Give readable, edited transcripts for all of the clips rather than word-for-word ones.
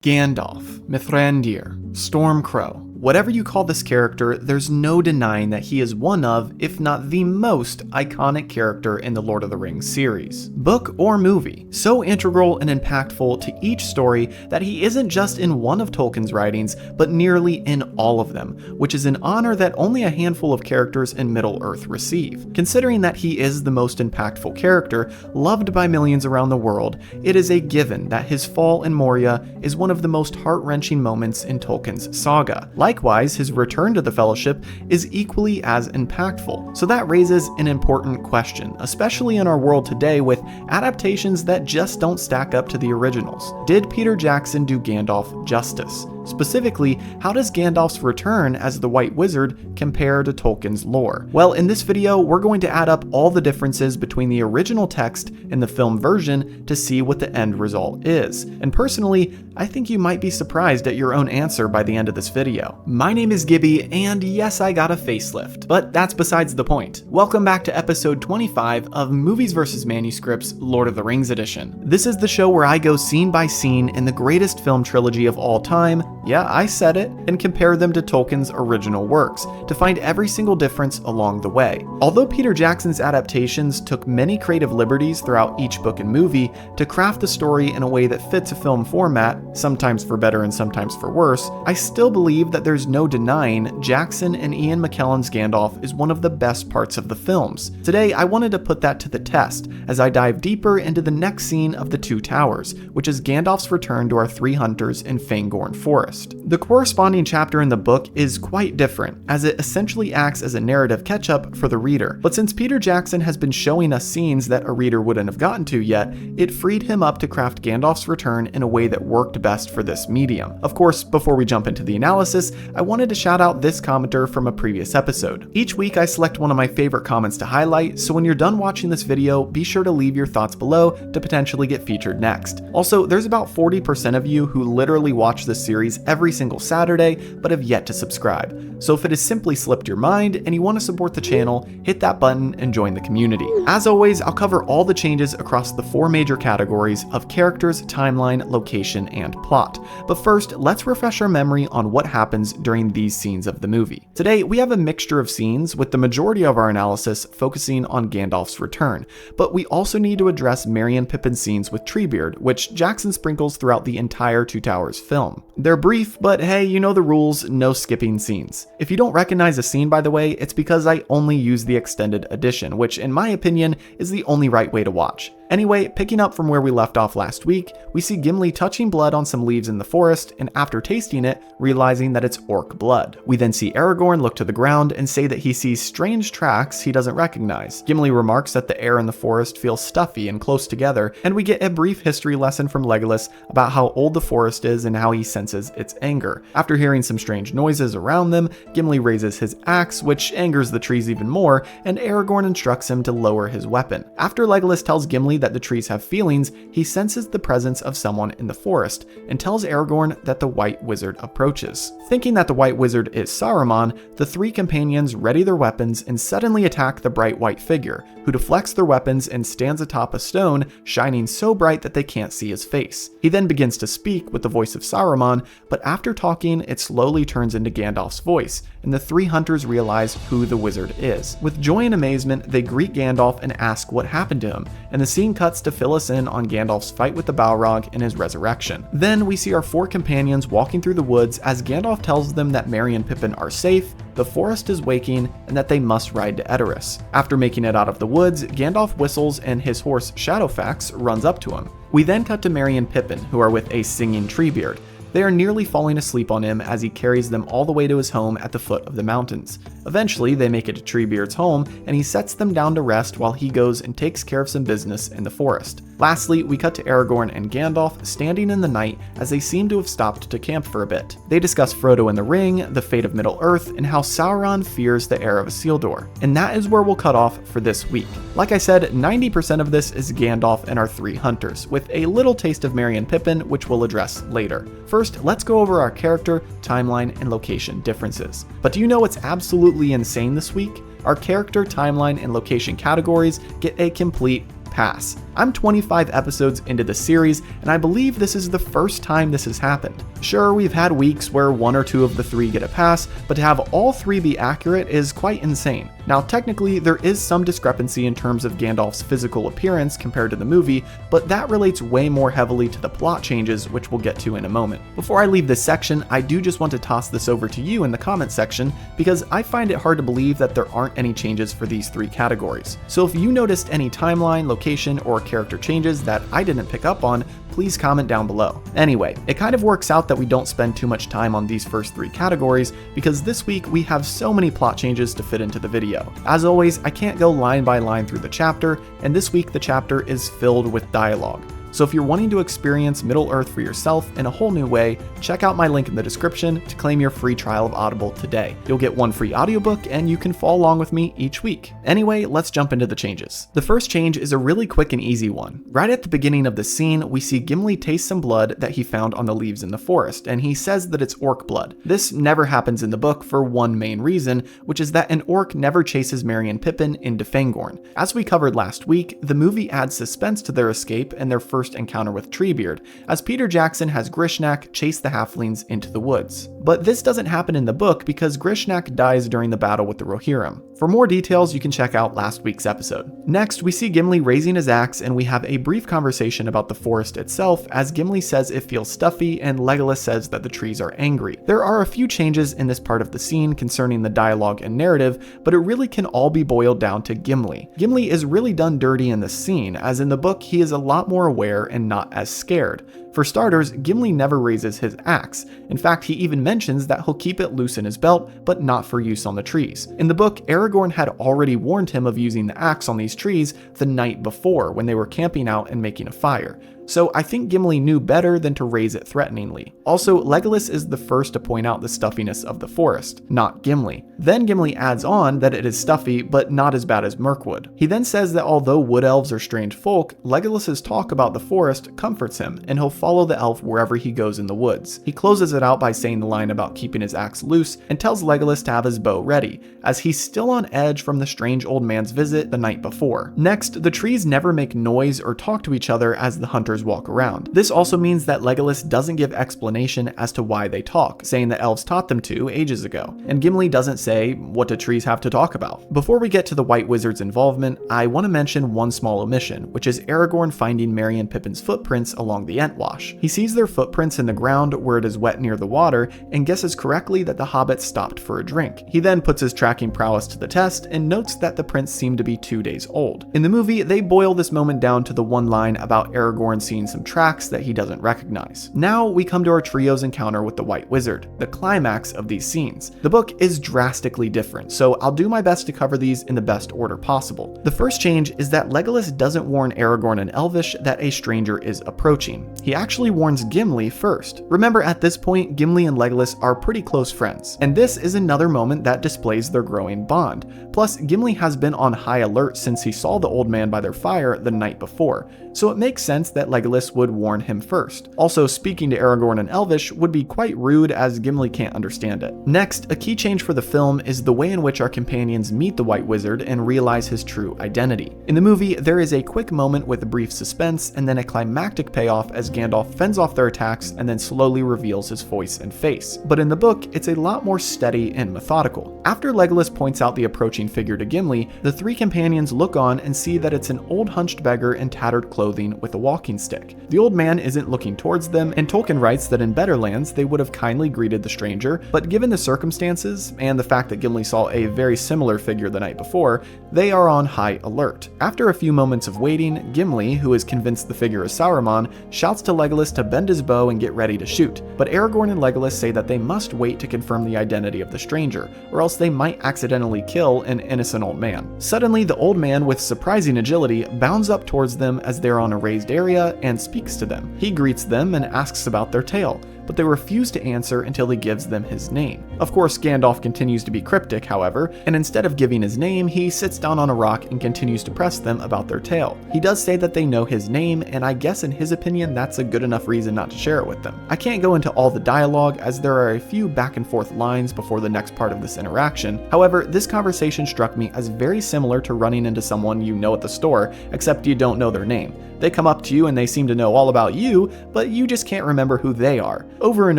Gandalf, Mithrandir, Stormcrow, whatever you call this character, there's no denying that he is one of, if not the most, iconic character in the Lord of the Rings series. Book or movie, so integral and impactful to each story that he isn't just in one of Tolkien's writings, but nearly in all of them, which is an honor that only a handful of characters in Middle-earth receive. Considering that he is the most impactful character, loved by millions around the world, it is a given that his fall in Moria is one of the most heart-wrenching moments in Tolkien's saga. Likewise, his return to the Fellowship is equally as impactful. So that raises an important question, especially in our world today with adaptations that just don't stack up to the originals. Did Peter Jackson do Gandalf justice? Specifically, how does Gandalf's return as the White Wizard compare to Tolkien's lore? Well, in this video, we're going to add up all the differences between the original text and the film version to see what the end result is. And personally, I think you might be surprised at your own answer by the end of this video. My name is Gibby, and yes, I got a facelift, but that's besides the point. Welcome back to episode 25 of Movies vs. Manuscripts Lord of the Rings edition. This is the show where I go scene by scene in the greatest film trilogy of all time, yeah, I said it, and compare them to Tolkien's original works, to find every single difference along the way. Although Peter Jackson's adaptations took many creative liberties throughout each book and movie to craft the story in a way that fits a film format, sometimes for better and sometimes for worse, I still believe that there's no denying Jackson and Ian McKellen's Gandalf is one of the best parts of the films. Today, I wanted to put that to the test, as I dive deeper into the next scene of The Two Towers, which is Gandalf's return to our three hunters in Fangorn Forest. The corresponding chapter in the book is quite different, as it essentially acts as a narrative catch-up for the reader. But since Peter Jackson has been showing us scenes that a reader wouldn't have gotten to yet, it freed him up to craft Gandalf's return in a way that worked best for this medium. Of course, before we jump into the analysis, I wanted to shout out this commenter from a previous episode. Each week I select one of my favorite comments to highlight, so when you're done watching this video, be sure to leave your thoughts below to potentially get featured next. Also, there's about 40% of you who literally watch this series every single Saturday, but have yet to subscribe. So if it has simply slipped your mind and you want to support the channel, hit that button and join the community. As always, I'll cover all the changes across the four major categories of characters, timeline, location, and plot. But first, let's refresh our memory on what happens during these scenes of the movie. Today, we have a mixture of scenes, with the majority of our analysis focusing on Gandalf's return, but we also need to address Merry and Pippin's scenes with Treebeard, which Jackson sprinkles throughout the entire Two Towers film. They're brief, but hey, you know the rules, no skipping scenes. If you don't recognize a scene, by the way, it's because I only use the extended edition, which in my opinion is the only right way to watch. Anyway, picking up from where we left off last week, we see Gimli touching blood on some leaves in the forest, and after tasting it, realizing that it's orc blood. We then see Aragorn look to the ground and say that he sees strange tracks he doesn't recognize. Gimli remarks that the air in the forest feels stuffy and close together, and we get a brief history lesson from Legolas about how old the forest is and how he senses its anger. After hearing some strange noises around them, Gimli raises his axe, which angers the trees even more, and Aragorn instructs him to lower his weapon. After Legolas tells Gimli that the trees have feelings, he senses the presence of someone in the forest and tells Aragorn that the White Wizard approaches. Thinking that the White Wizard is Saruman, the three companions ready their weapons and suddenly attack the bright white figure, who deflects their weapons and stands atop a stone, shining so bright that they can't see his face. He then begins to speak with the voice of Saruman, but after talking, it slowly turns into Gandalf's voice, and the three hunters realize who the wizard is. With joy and amazement, they greet Gandalf and ask what happened to him, and the scene cuts to fill us in on Gandalf's fight with the Balrog and his resurrection. Then we see our four companions walking through the woods as Gandalf tells them that Merry and Pippin are safe, the forest is waking, and that they must ride to Edoras. After making it out of the woods, Gandalf whistles and his horse Shadowfax runs up to him. We then cut to Merry and Pippin, who are with a singing Treebeard. They are nearly falling asleep on him as he carries them all the way to his home at the foot of the mountains. Eventually, they make it to Treebeard's home, and he sets them down to rest while he goes and takes care of some business in the forest. Lastly, we cut to Aragorn and Gandalf standing in the night as they seem to have stopped to camp for a bit. They discuss Frodo and the Ring, the fate of Middle-earth, and how Sauron fears the heir of Isildur. And that is where we'll cut off for this week. Like I said, 90% of this is Gandalf and our three hunters, with a little taste of Merry and Pippin, which we'll address later. First, let's go over our character, timeline, and location differences. But do you know what's absolutely insane this week? Our character, timeline, and location categories get a complete pass. I'm 25 episodes into the series, and I believe this is the first time this has happened. Sure, we've had weeks where 1 or 2 of the 3 get a pass, but to have all 3 be accurate is quite insane. Now, technically, there is some discrepancy in terms of Gandalf's physical appearance compared to the movie, but that relates way more heavily to the plot changes, which we'll get to in a moment. Before I leave this section, I do just want to toss this over to you in the comment section, because I find it hard to believe that there aren't any changes for these 3 categories. So if you noticed any timeline, location, or character changes that I didn't pick up on, please comment down below. Anyway, it kind of works out that we don't spend too much time on these first 3 categories, because this week we have so many plot changes to fit into the video. As always, I can't go line by line through the chapter, and this week the chapter is filled with dialogue. So if you're wanting to experience Middle-earth for yourself in a whole new way, check out my link in the description to claim your free trial of Audible today. You'll get 1 free audiobook, and you can follow along with me each week. Anyway, let's jump into the changes. The first change is a really quick and easy one. Right at the beginning of the scene, we see Gimli taste some blood that he found on the leaves in the forest, and he says that it's orc blood. This never happens in the book for one main reason, which is that an orc never chases Merry and Pippin into Fangorn. As we covered last week, the movie adds suspense to their escape and their first encounter with Treebeard, as Peter Jackson has Grishnak chase the halflings into the woods. But this doesn't happen in the book because Grishnak dies during the battle with the Rohirrim. For more details, you can check out last week's episode. Next, we see Gimli raising his axe, and we have a brief conversation about the forest itself, as Gimli says it feels stuffy and Legolas says that the trees are angry. There are a few changes in this part of the scene concerning the dialogue and narrative, but it really can all be boiled down to Gimli. Gimli is really done dirty in this scene, as in the book he is a lot more aware and not as scared. For starters, Gimli never raises his axe. In fact, he even mentions that he'll keep it loose in his belt, but not for use on the trees. In the book, Aragorn had already warned him of using the axe on these trees the night before when they were camping out and making a fire. So I think Gimli knew better than to raise it threateningly. Also, Legolas is the first to point out the stuffiness of the forest, not Gimli. Then Gimli adds on that it is stuffy, but not as bad as Mirkwood. He then says that although wood elves are strange folk, Legolas's talk about the forest comforts him, and he'll follow the elf wherever he goes in the woods. He closes it out by saying the line about keeping his axe loose, and tells Legolas to have his bow ready, as he's still on edge from the strange old man's visit the night before. Next, the trees never make noise or talk to each other as the hunters walk around. This also means that Legolas doesn't give explanation as to why they talk, saying that elves taught them to ages ago, and Gimli doesn't say what do trees have to talk about. Before we get to the White Wizard's involvement, I want to mention one small omission, which is Aragorn finding Merry and Pippin's footprints along the Entwash. He sees their footprints in the ground where it is wet near the water and guesses correctly that the hobbits stopped for a drink. He then puts his tracking prowess to the test and notes that the prints seem to be 2 days old. In the movie, they boil this moment down to the one line about Aragorn seeing some tracks that he doesn't recognize. Now we come to our trio's encounter with the White Wizard, the climax of these scenes. The book is drastically different, so I'll do my best to cover these in the best order possible. The first change is that Legolas doesn't warn Aragorn in Elvish that a stranger is approaching. He actually warns Gimli first. Remember, at this point, Gimli and Legolas are pretty close friends, and this is another moment that displays their growing bond. Plus, Gimli has been on high alert since he saw the old man by their fire the night before, so it makes sense that Legolas would warn him first. Also, speaking to Aragorn in Elvish would be quite rude as Gimli can't understand it. Next, a key change for the film is the way in which our companions meet the White Wizard and realize his true identity. In the movie, there is a quick moment with a brief suspense and then a climactic payoff as Gandalf fends off their attacks and then slowly reveals his voice and face. But in the book, it's a lot more steady and methodical. After Legolas points out the approaching figure to Gimli, the 3 companions look on and see that it's an old hunched beggar in tattered clothing with a walking stick. The old man isn't looking towards them, and Tolkien writes that in better lands they would have kindly greeted the stranger, but given the circumstances and the fact that Gimli saw a very similar figure the night before, they are on high alert. After a few moments of waiting, Gimli, who is convinced the figure is Saruman, shouts to Legolas to bend his bow and get ready to shoot, but Aragorn and Legolas say that they must wait to confirm the identity of the stranger, or else they might accidentally kill an innocent old man. Suddenly, the old man, with surprising agility, bounds up towards them as they're on a raised area and speaks to them. He greets them and asks about their tale, but they refuse to answer until he gives them his name. Of course, Gandalf continues to be cryptic, however, and instead of giving his name, he sits down on a rock and continues to press them about their tale. He does say that they know his name, and I guess in his opinion that's a good enough reason not to share it with them. I can't go into all the dialogue as there are a few back and forth lines before the next part of this interaction. However, this conversation struck me as very similar to running into someone you know at the store, except you don't know their name. They come up to you and they seem to know all about you, but you just can't remember who they are. Over and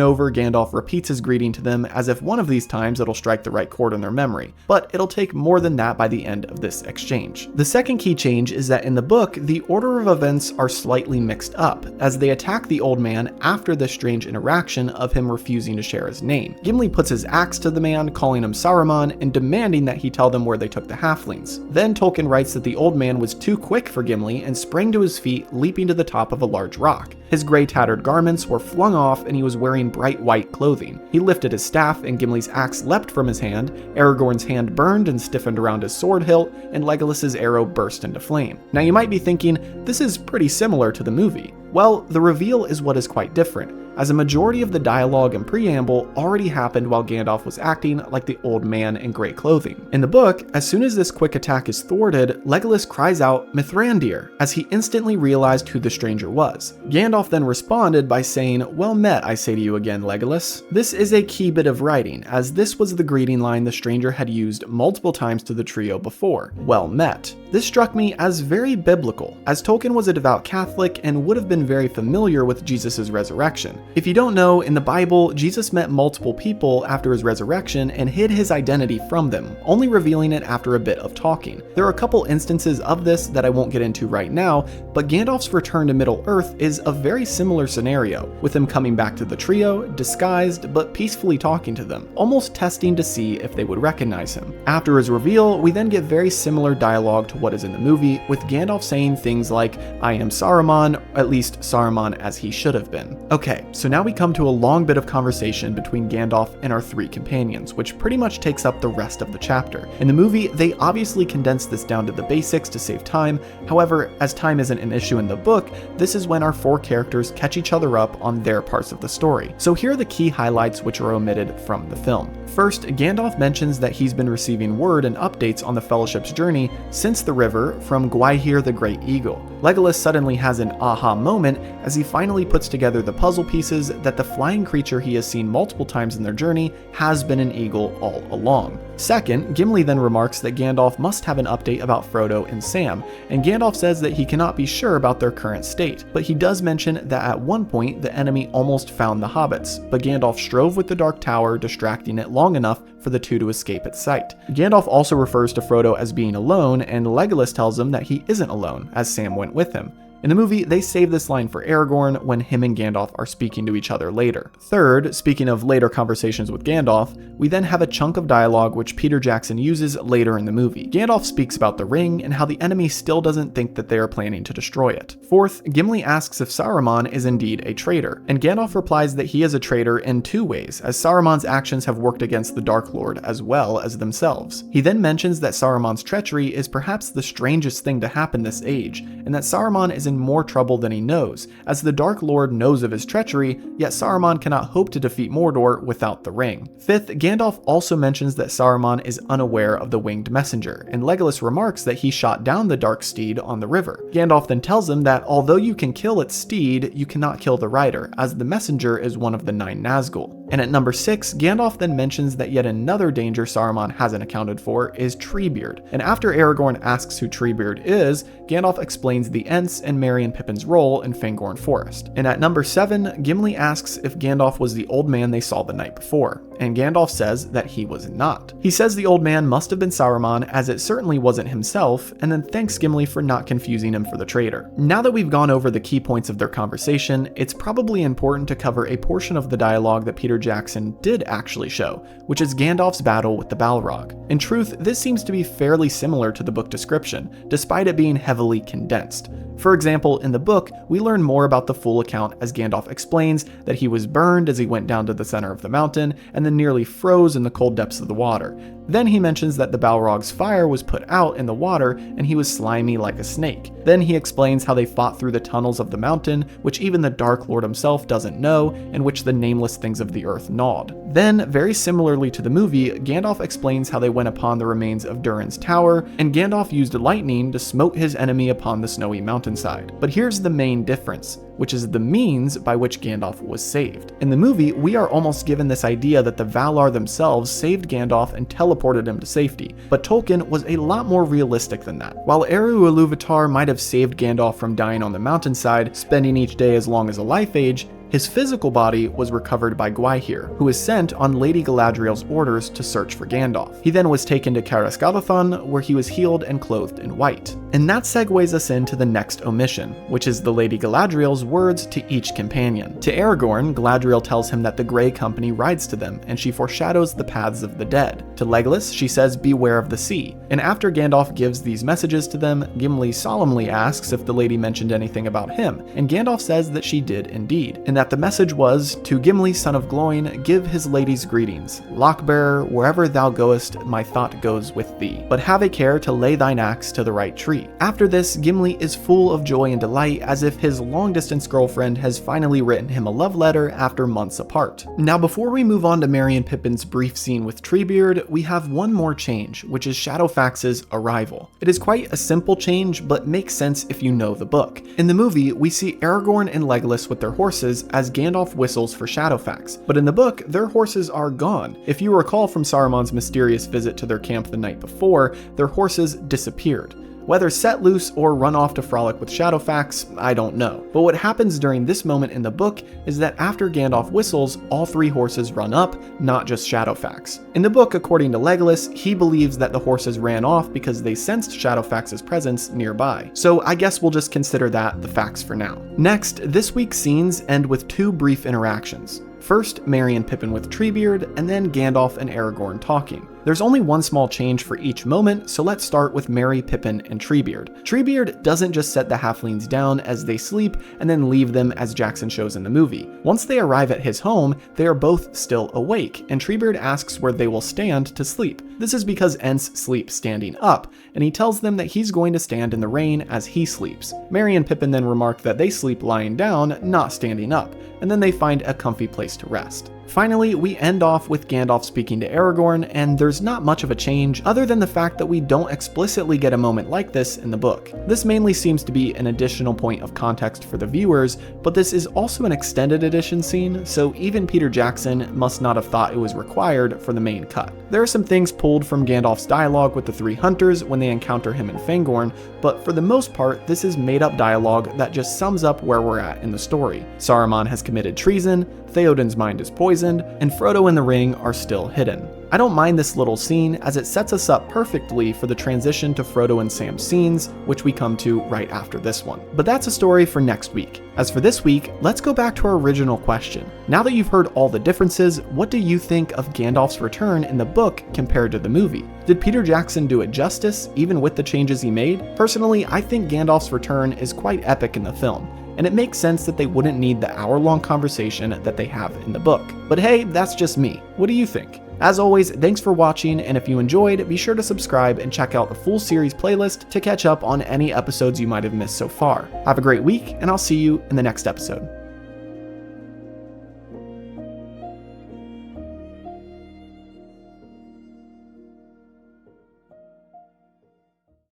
over, Gandalf repeats his greeting to them as if one of these times it'll strike the right chord in their memory, but it'll take more than that by the end of this exchange. The second key change is that in the book, the order of events are slightly mixed up, as they attack the old man after this strange interaction of him refusing to share his name. Gimli puts his axe to the man, calling him Saruman and demanding that he tell them where they took the halflings. Then Tolkien writes that the old man was too quick for Gimli and sprang to his feet, leaping to the top of a large rock. His gray tattered garments were flung off and he was wearing bright white clothing. He lifted his staff and Gimli's axe leapt from his hand, Aragorn's hand burned and stiffened around his sword hilt, and Legolas's arrow burst into flame. Now you might be thinking, this is pretty similar to the movie. Well, the reveal is what is quite different, as a majority of the dialogue and preamble already happened while Gandalf was acting like the old man in grey clothing. In the book, as soon as this quick attack is thwarted, Legolas cries out Mithrandir, as he instantly realized who the stranger was. Gandalf then responded by saying, "Well met, I say to you again, Legolas." This is a key bit of writing, as this was the greeting line the stranger had used multiple times to the trio before, "Well met." This struck me as very biblical, as Tolkien was a devout Catholic and would have been very familiar with Jesus' resurrection. If you don't know, in the Bible, Jesus met multiple people after his resurrection and hid his identity from them, only revealing it after a bit of talking. There are a couple instances of this that I won't get into right now, but Gandalf's return to Middle-earth is a very similar scenario, with him coming back to the trio, disguised but peacefully talking to them, almost testing to see if they would recognize him. After his reveal, we then get very similar dialogue to what is in the movie, with Gandalf saying things like, "I am Saruman," at least Saruman as he should have been. Okay, so now we come to a long bit of conversation between Gandalf and our three companions, which pretty much takes up the rest of the chapter. In the movie, they obviously condense this down to the basics to save time. However, as time isn't an issue in the book, this is when our four characters catch each other up on their parts of the story. So here are the key highlights which are omitted from the film. First, Gandalf mentions that he's been receiving word and updates on the Fellowship's journey since the river from Gwaihir the Great Eagle. Legolas suddenly has an aha moment as he finally puts together the puzzle pieces that the flying creature he has seen multiple times in their journey has been an eagle all along. Second, Gimli then remarks that Gandalf must have an update about Frodo and Sam, and Gandalf says that he cannot be sure about their current state, but he does mention that at one point the enemy almost found the hobbits, but Gandalf strove with the Dark Tower, distracting it long enough for the two to escape its sight. Gandalf also refers to Frodo as being alone, and Legolas tells him that he isn't alone, as Sam went with him. In the movie, they save this line for Aragorn when him and Gandalf are speaking to each other later. Third, speaking of later conversations with Gandalf, we then have a chunk of dialogue which Peter Jackson uses later in the movie. Gandalf speaks about the ring and how the enemy still doesn't think that they are planning to destroy it. Fourth, Gimli asks if Saruman is indeed a traitor, and Gandalf replies that he is a traitor in two ways, as Saruman's actions have worked against the Dark Lord as well as themselves. He then mentions that Saruman's treachery is perhaps the strangest thing to happen this age, and that Saruman is in more trouble than he knows, as the Dark Lord knows of his treachery, yet Saruman cannot hope to defeat Mordor without the ring. Fifth, Gandalf also mentions that Saruman is unaware of the winged messenger, and Legolas remarks that he shot down the dark steed on the river. Gandalf then tells him that although you can kill its steed, you cannot kill the rider, as the messenger is one of the 9 Nazgul. And at number 6, Gandalf then mentions that yet another danger Saruman hasn't accounted for is Treebeard, and after Aragorn asks who Treebeard is, Gandalf explains the Ents and Merry and Pippin's role in Fangorn Forest. And at number 7, Gimli asks if Gandalf was the old man they saw the night before, and Gandalf says that he was not. He says the old man must have been Saruman, as it certainly wasn't himself, and then thanks Gimli for not confusing him for the traitor. Now that we've gone over the key points of their conversation, it's probably important to cover a portion of the dialogue that Peter Jackson did actually show, which is Gandalf's battle with the Balrog. In truth, this seems to be fairly similar to the book description, despite it being heavily condensed. For example, in the book, we learn more about the full account as Gandalf explains that he was burned as he went down to the center of the mountain and then nearly froze in the cold depths of the water. Then he mentions that the Balrog's fire was put out in the water and he was slimy like a snake. Then he explains how they fought through the tunnels of the mountain, which even the Dark Lord himself doesn't know, and which the nameless things of the earth gnawed. Then, very similarly to the movie, Gandalf explains how they went upon the remains of Durin's tower, and Gandalf used lightning to smote his enemy upon the snowy mountainside. But here's the main difference, which is the means by which Gandalf was saved. In the movie, we are almost given this idea that the Valar themselves saved Gandalf and teleported him to safety, but Tolkien was a lot more realistic than that. While Eru Ilúvatar might have saved Gandalf from dying on the mountainside, spending each day as long as a life age, his physical body was recovered by Gwaihir, who was sent on Lady Galadriel's orders to search for Gandalf. He then was taken to Caras Galadhon, where he was healed and clothed in white. And that segues us into the next omission, which is the Lady Galadriel's words to each companion. To Aragorn, Galadriel tells him that the Grey Company rides to them, and she foreshadows the paths of the dead. To Legolas, she says, "Beware of the sea." And after Gandalf gives these messages to them, Gimli solemnly asks if the lady mentioned anything about him, and Gandalf says that she did indeed, and that the message was, "To Gimli, son of Gloin, give his ladies greetings. Lockbearer, wherever thou goest, my thought goes with thee. But have a care to lay thine axe to the right tree." After this, Gimli is full of joy and delight, as if his long-distance girlfriend has finally written him a love letter after months apart. Now, before we move on to Merry and Pippin's brief scene with Treebeard, we have one more change, which is Shadowfax's arrival. It is quite a simple change, but makes sense if you know the book. In the movie, we see Aragorn and Legolas with their horses as Gandalf whistles for Shadowfax, but in the book, their horses are gone. If you recall from Saruman's mysterious visit to their camp the night before, their horses disappeared. Whether set loose or run off to frolic with Shadowfax, I don't know. But what happens during this moment in the book is that after Gandalf whistles, all three horses run up, not just Shadowfax. In the book, according to Legolas, he believes that the horses ran off because they sensed Shadowfax's presence nearby. So I guess we'll just consider that the facts for now. Next, this week's scenes end with two brief interactions. First, Merry and Pippin with Treebeard, and then Gandalf and Aragorn talking. There's only one small change for each moment, so let's start with Merry, Pippin, and Treebeard. Treebeard doesn't just set the halflings down as they sleep and then leave them as Jackson shows in the movie. Once they arrive at his home, they are both still awake, and Treebeard asks where they will stand to sleep. This is because Ents sleeps standing up, and he tells them that he's going to stand in the rain as he sleeps. Merry and Pippin then remark that they sleep lying down, not standing up, and then they find a comfy place to rest. Finally, we end off with Gandalf speaking to Aragorn, and there's not much of a change other than the fact that we don't explicitly get a moment like this in the book. This mainly seems to be an additional point of context for the viewers, but this is also an extended edition scene, so even Peter Jackson must not have thought it was required for the main cut. There are some things pulled from Gandalf's dialogue with the three hunters when they encounter him in Fangorn, but for the most part, this is made-up dialogue that just sums up where we're at in the story. Saruman has committed treason, Theoden's mind is poisoned, and Frodo and the ring are still hidden. I don't mind this little scene as it sets us up perfectly for the transition to Frodo and Sam's scenes, which we come to right after this one. But that's a story for next week. As for this week, let's go back to our original question. Now that you've heard all the differences, what do you think of Gandalf's return in the book compared to the movie? Did Peter Jackson do it justice, even with the changes he made? Personally, I think Gandalf's return is quite epic in the film, and it makes sense that they wouldn't need the hour-long conversation that they have in the book. But hey, that's just me. What do you think? As always, thanks for watching, and if you enjoyed, be sure to subscribe and check out the full series playlist to catch up on any episodes you might have missed so far. Have a great week, and I'll see you in the next episode.